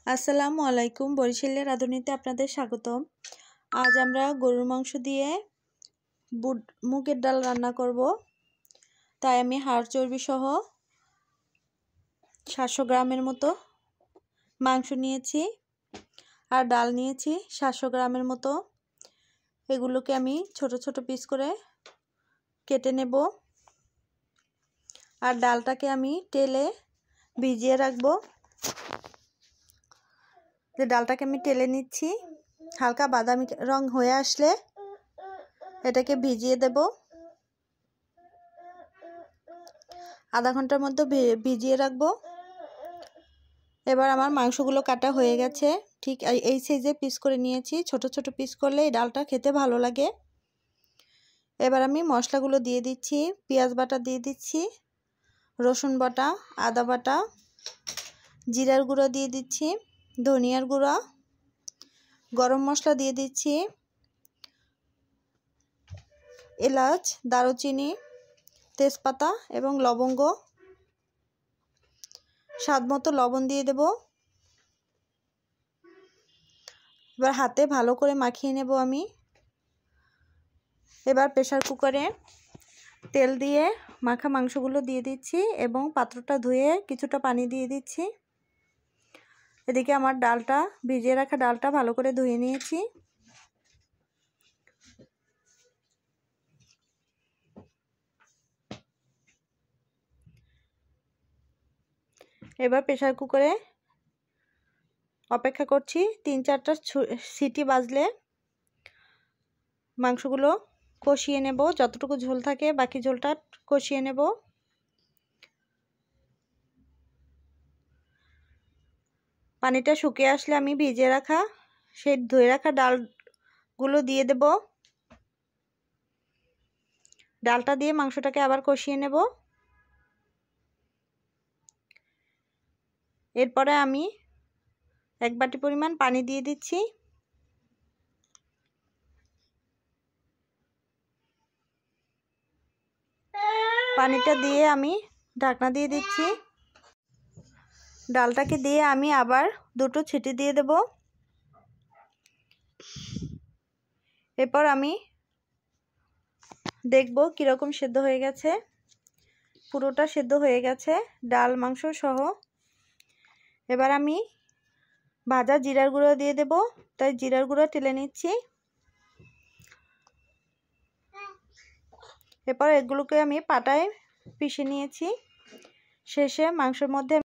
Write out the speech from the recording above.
আসসালামু আলাইকুম, বরিশালের রাঁধুনিতে আপনাদের স্বাগতম। আজ আমরা গরুর মাংস দিয়ে মুগের ডাল রান্না করব। তাই আমি হাড় চর্বি সহ 700 গ্রামের মতো মাংস নিয়েছি আর ডাল নিয়েছি 700 গ্রামের মতো। এগুলোকে আমি ছোট ছোট পিস করে কেটে নেব আর ডালটাকে আমি তেলে ভিজিয়ে রাখবো। ডালটাকে আমি টেলে নিচ্ছি, হালকা বাদামি রং হয়ে আসলে এটাকে ভিজিয়ে দেব। আধা ঘন্টার মধ্যে ভিজিয়ে রাখবো। এবার আমার মাংসগুলো কাটা হয়ে গেছে, ঠিক এই সাইজে পিস করে নিয়েছি। ছোট ছোট পিস করলে এই ডালটা খেতে ভালো লাগে। এবার আমি মশলাগুলো দিয়ে দিচ্ছি। পেঁয়াজ বাটা দিয়ে দিচ্ছি, রসুন বাটা, আদা বাটা, জিরার গুঁড়ো দিয়ে দিচ্ছি, ধনিয়ার গুঁড়া, গরম মশলা দিয়ে দিচ্ছি, এলাচ, দারুচিনি, তেজপাতা এবং লবঙ্গ, স্বাদ মতো লবণ দিয়ে দেব। এবার হাতে ভালো করে মাখিয়ে নেব আমি। এবার প্রেসার কুকারে তেল দিয়ে মাখা মাংসগুলো দিয়ে দিচ্ছি এবং পাত্রটা ধুয়ে কিছুটা পানি দিয়ে দিচ্ছি। এদিকে আমার ডালটা, ভিজিয়ে রাখা ডালটা ভালো করে ধুয়ে নিয়েছি। এবার প্রেসার কুকারে অপেক্ষা করছি 3-4টা সিটি বাজলে মাংসগুলো কষিয়ে নেব। যতটুকু ঝোল থাকে বাকি ঝোলটা কষিয়ে নেব। পানিটা শুকিয়ে আসলে আমি ভিজিয়ে রাখা সেই ধুয়ে রাখা ডালগুলো দিয়ে দেব। ডালটা দিয়ে মাংসটাকে আবার কষিয়ে নেব। এরপরে আমি 1 বাটি পরিমাণ পানি দিয়ে দিচ্ছি। পানিটা দিয়ে আমি ঢাকনা দিয়ে দিচ্ছি। ডালটাকে দিয়ে আমি আবার 2টো ছিটি দিয়ে দেব। এরপর আমি দেখব কীরকম সেদ্ধ হয়ে গেছে। পুরোটা সেদ্ধ হয়ে গেছে ডাল মাংস সহ। এবার আমি ভাজা জিরার গুঁড়ো দিয়ে দেব। তাই জিরার গুঁড়ো টেলে নিচ্ছি। এরপর এগুলোকে আমি পাটায় পিষে নিয়েছি। শেষে মাংসের মধ্যে